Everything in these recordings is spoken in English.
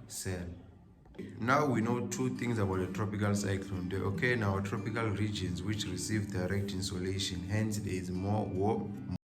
cell. Now we know two things about a tropical cyclone. They occur in our tropical regions which receive direct insolation, hence there is more warm.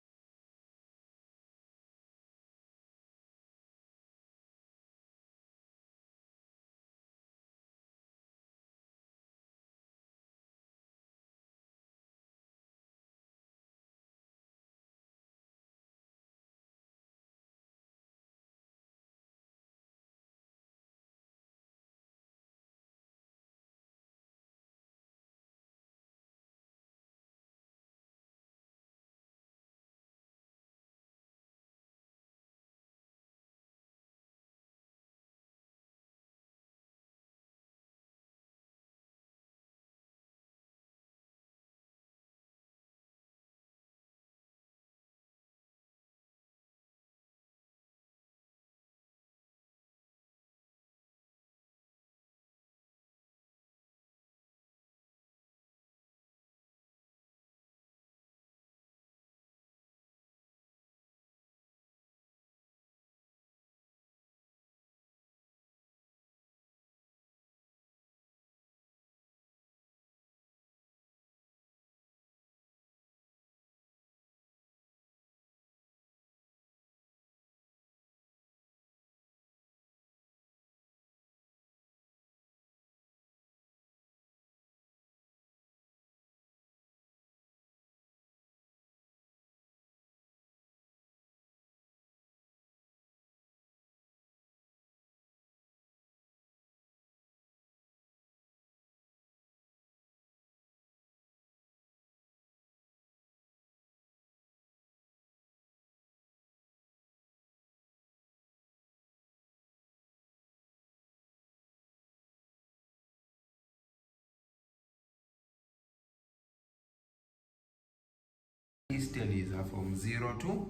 Easterlies are from 0 to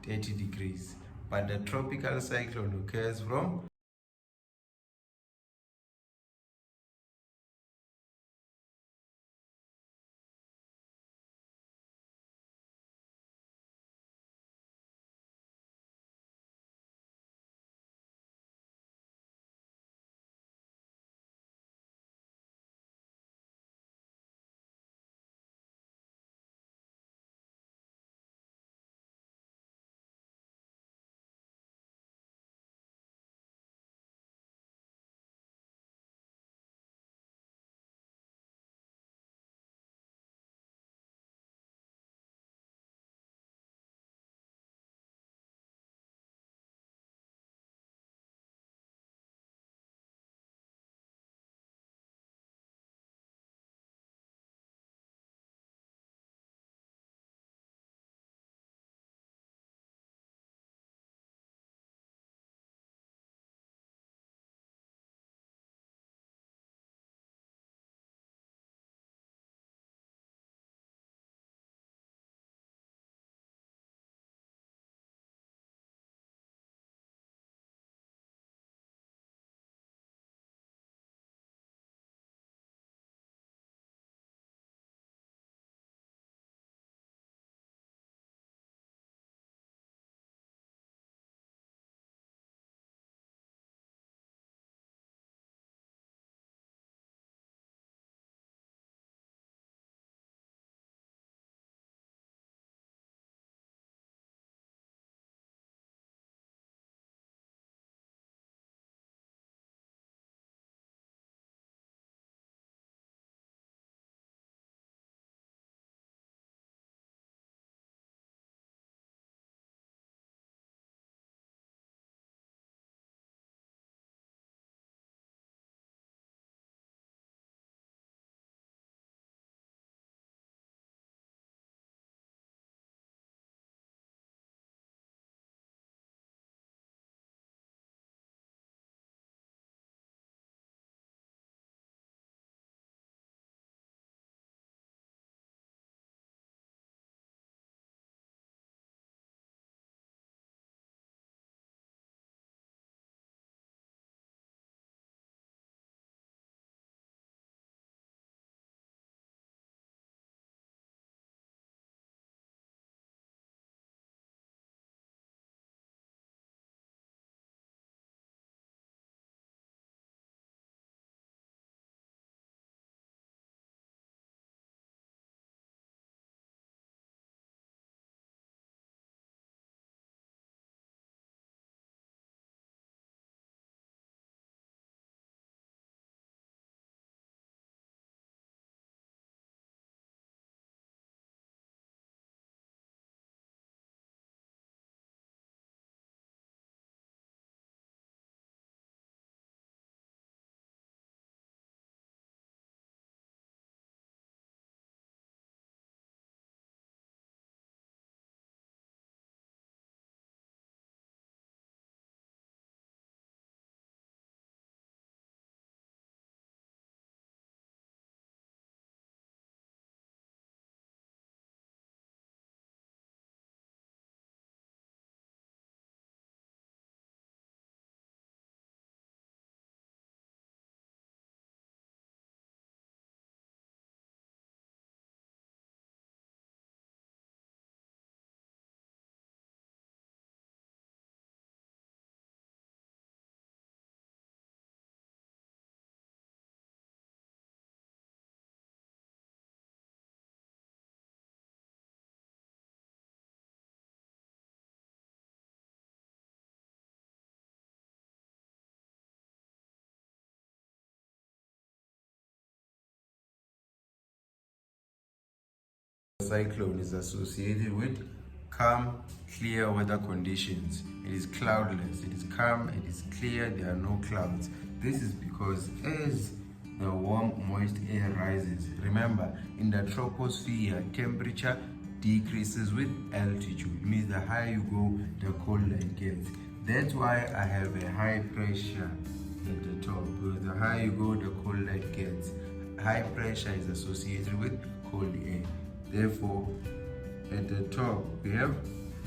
30 degrees, but the tropical cyclone occurs from Cyclone is associated with calm, clear weather conditions. It is cloudless, it is calm, it is clear, there are no clouds. This is because as the warm, moist air rises, remember, in the troposphere, temperature decreases with altitude. It means the higher you go, the colder it gets. That's why I have a high pressure at the top, because the higher you go, the colder it gets. High pressure is associated with cold air. Therefore, at the top we have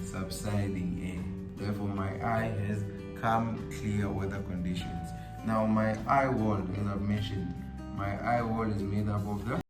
subsiding air. Therefore, my eye has calm, clear weather conditions. Now, my eye wall, as I've mentioned, my eye wall is made up of the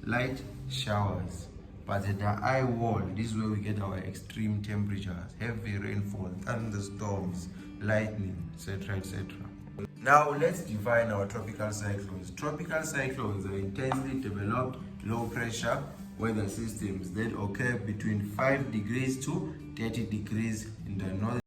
light showers. But at the eye wall, this is where we get our extreme temperatures, heavy rainfall, thunderstorms, lightning, etc. etc. Now let's define our tropical cyclones. Tropical cyclones are intensely developed low pressure weather systems that occur between 5 degrees to 30 degrees in the northern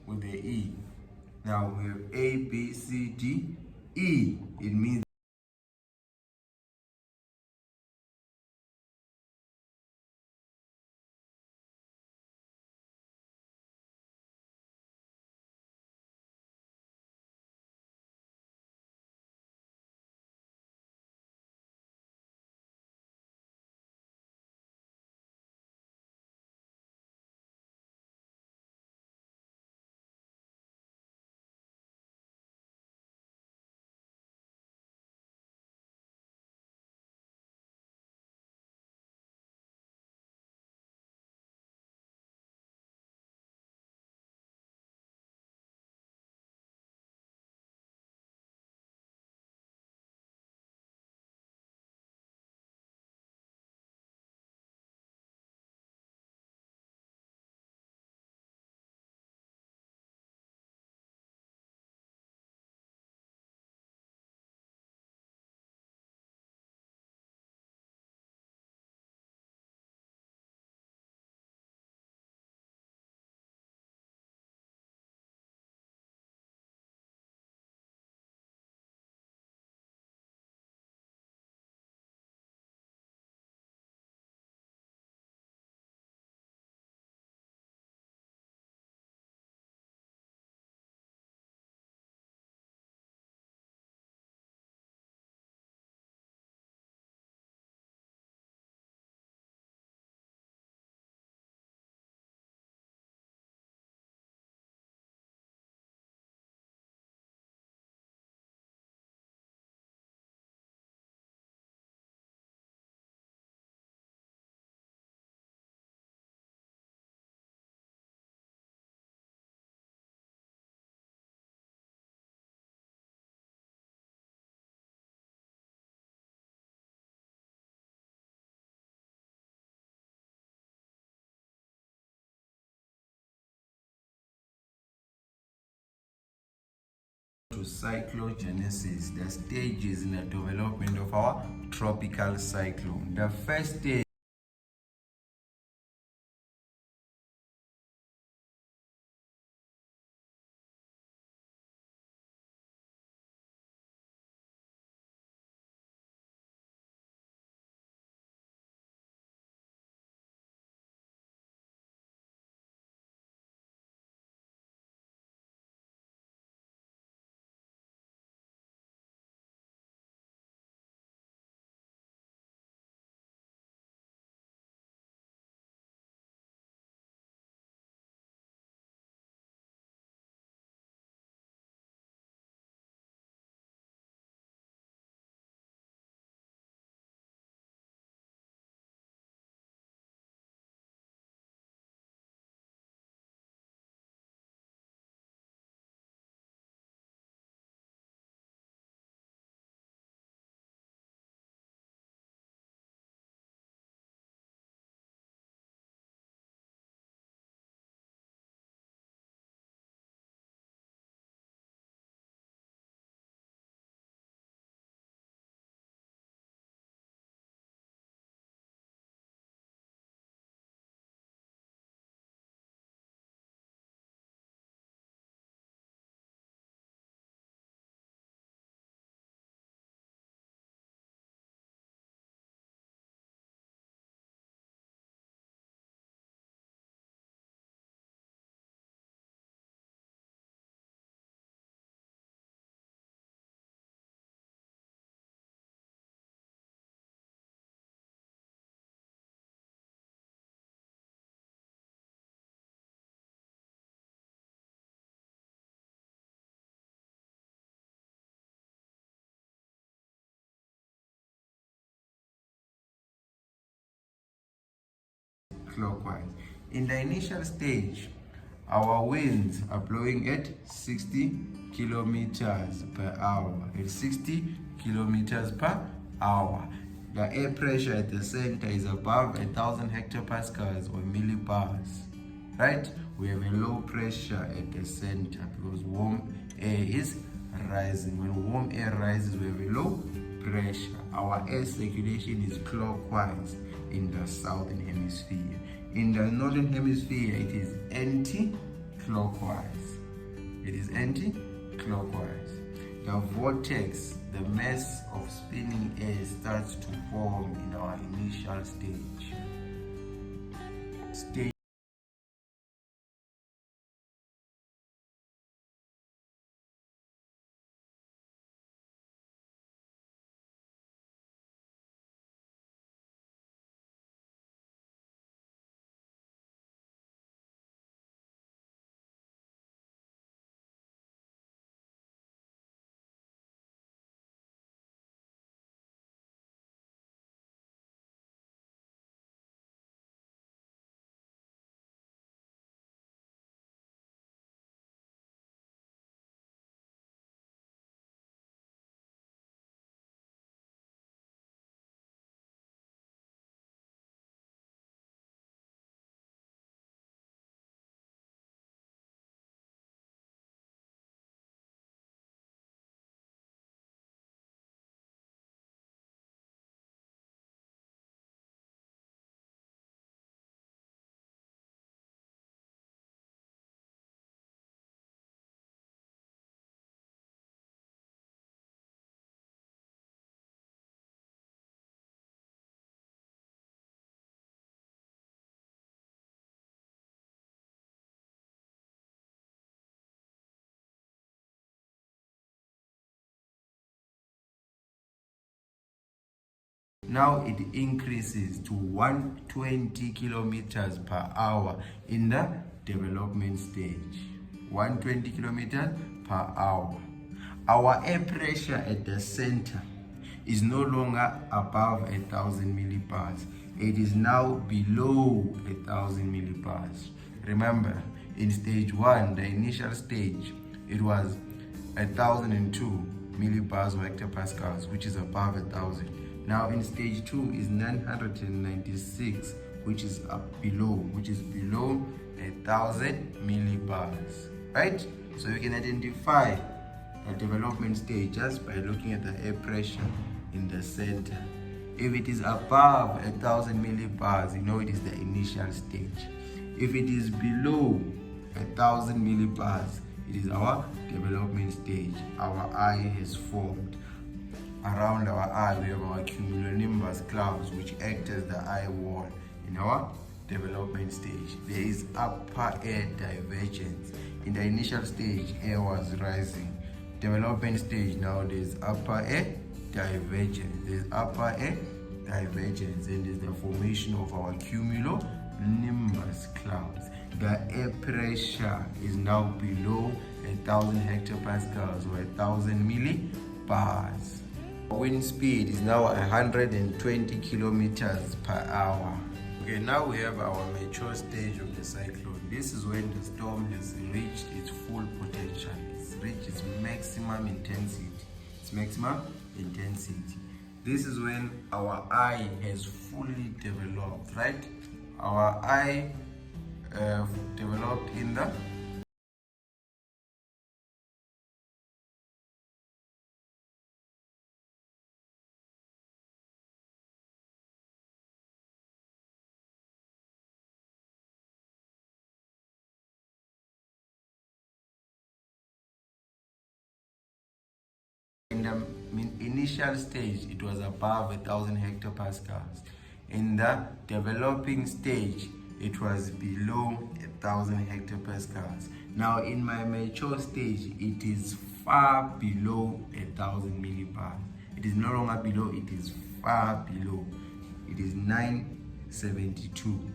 with the E. Now we have A, B, C, D, E. It means cyclogenesis, the stages in the development of our tropical cyclone. The first stage clockwise. In the initial stage, our winds are blowing at 60 kilometers per hour. At 60 kilometers per hour. The air pressure at the center is above 1,000 hectopascals or millibars. Right? We have a low pressure at the center because warm air is rising. When warm air rises, we have a low pressure. Our air circulation is clockwise in the southern hemisphere. In the northern hemisphere, it is anti-clockwise. It is anti-clockwise. The vortex, the mass of spinning air, starts to form in our initial stage. Now it increases to 120 kilometers per hour in the development stage. 120 kilometers per hour. Our air pressure at the center is no longer above 1,000 millibars. It is now below 1,000 millibars. Remember, in stage 1, the initial stage, it was 1,002 millibars or hectopascals, which is above 1,000. Now in stage 2 is 996, which is below 1,000 millibars. Right? So you can identify a development stage just by looking at the air pressure in the center. If it is above 1,000 millibars, you know it is the initial stage. If it is below 1,000 millibars, it is our development stage. Our eye has formed. Around our eye, we have our cumulonimbus clouds, which act as the eye wall in our development stage. There is upper air divergence. In the initial stage, air was rising. Development stage, now there's upper air divergence. There's upper air divergence, and there's the formation of our cumulonimbus clouds. The air pressure is now below 1,000 hectopascals or 1,000 millibars. Wind speed is now 120 kilometers per hour. Okay, now we have our mature stage of the cyclone. This is when the storm has reached its full potential. It's reached its maximum intensity. This is when our eye has fully developed, right? Our eye developed in the initial stage, it was above 1,000 hectopascals. In the developing stage, it was below 1,000 hectopascals. Now, in my mature stage, it is far below 1,000 millibars. It is no longer below, it is far below. It is 972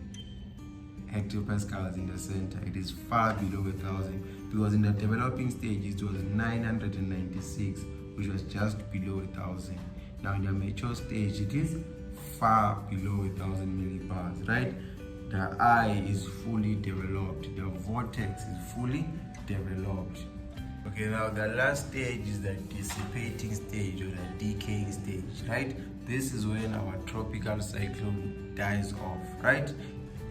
hectopascals in the center. It is far below 1,000, because in the developing stage, it was 996, which was just below 1,000. Now in the mature stage, it is far below 1,000 millibars, right? The eye is fully developed. The vortex is fully developed. Okay, now the last stage is the dissipating stage or the decaying stage, right? This is when our tropical cyclone dies off, right?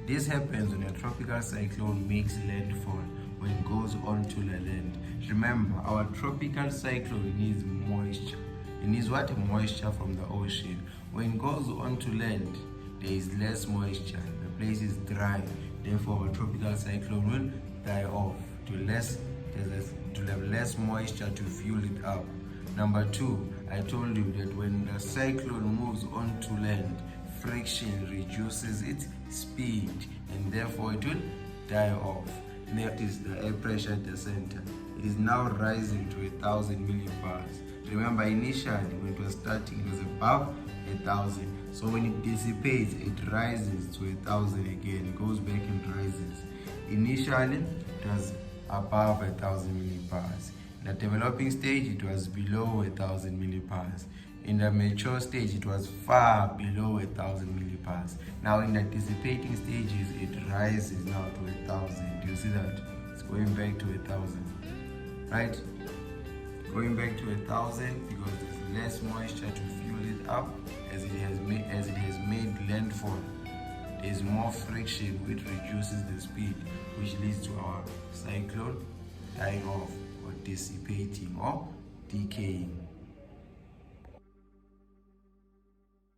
This happens when a tropical cyclone makes landfall, when it goes onto the land. Remember, our tropical cyclone needs moisture. It needs what? Moisture from the ocean. When it goes onto land, there is less moisture. The place is dry. Therefore, our tropical cyclone will die off to have less moisture to fuel it up. Number two, I told you that when the cyclone moves onto land, friction reduces its speed, and therefore it will die off. Next is the air pressure at the center. It is now rising to 1,000 millibars. Remember, initially when it was starting, it was above 1,000. So when it dissipates, it rises to 1,000 again. It goes back and rises. Initially, it was above 1,000 millibars. In the developing stage, it was below 1,000 millibars. In the mature stage, it was far below 1,000 millibars. Now in the dissipating stages, it rises now to 1,000. Do you see that? It's going back to 1,000, right? Going back to 1,000 because there's less moisture to fuel it up as it has made landfall. There's more friction, which reduces the speed, which leads to our cyclone dying off or dissipating or decaying.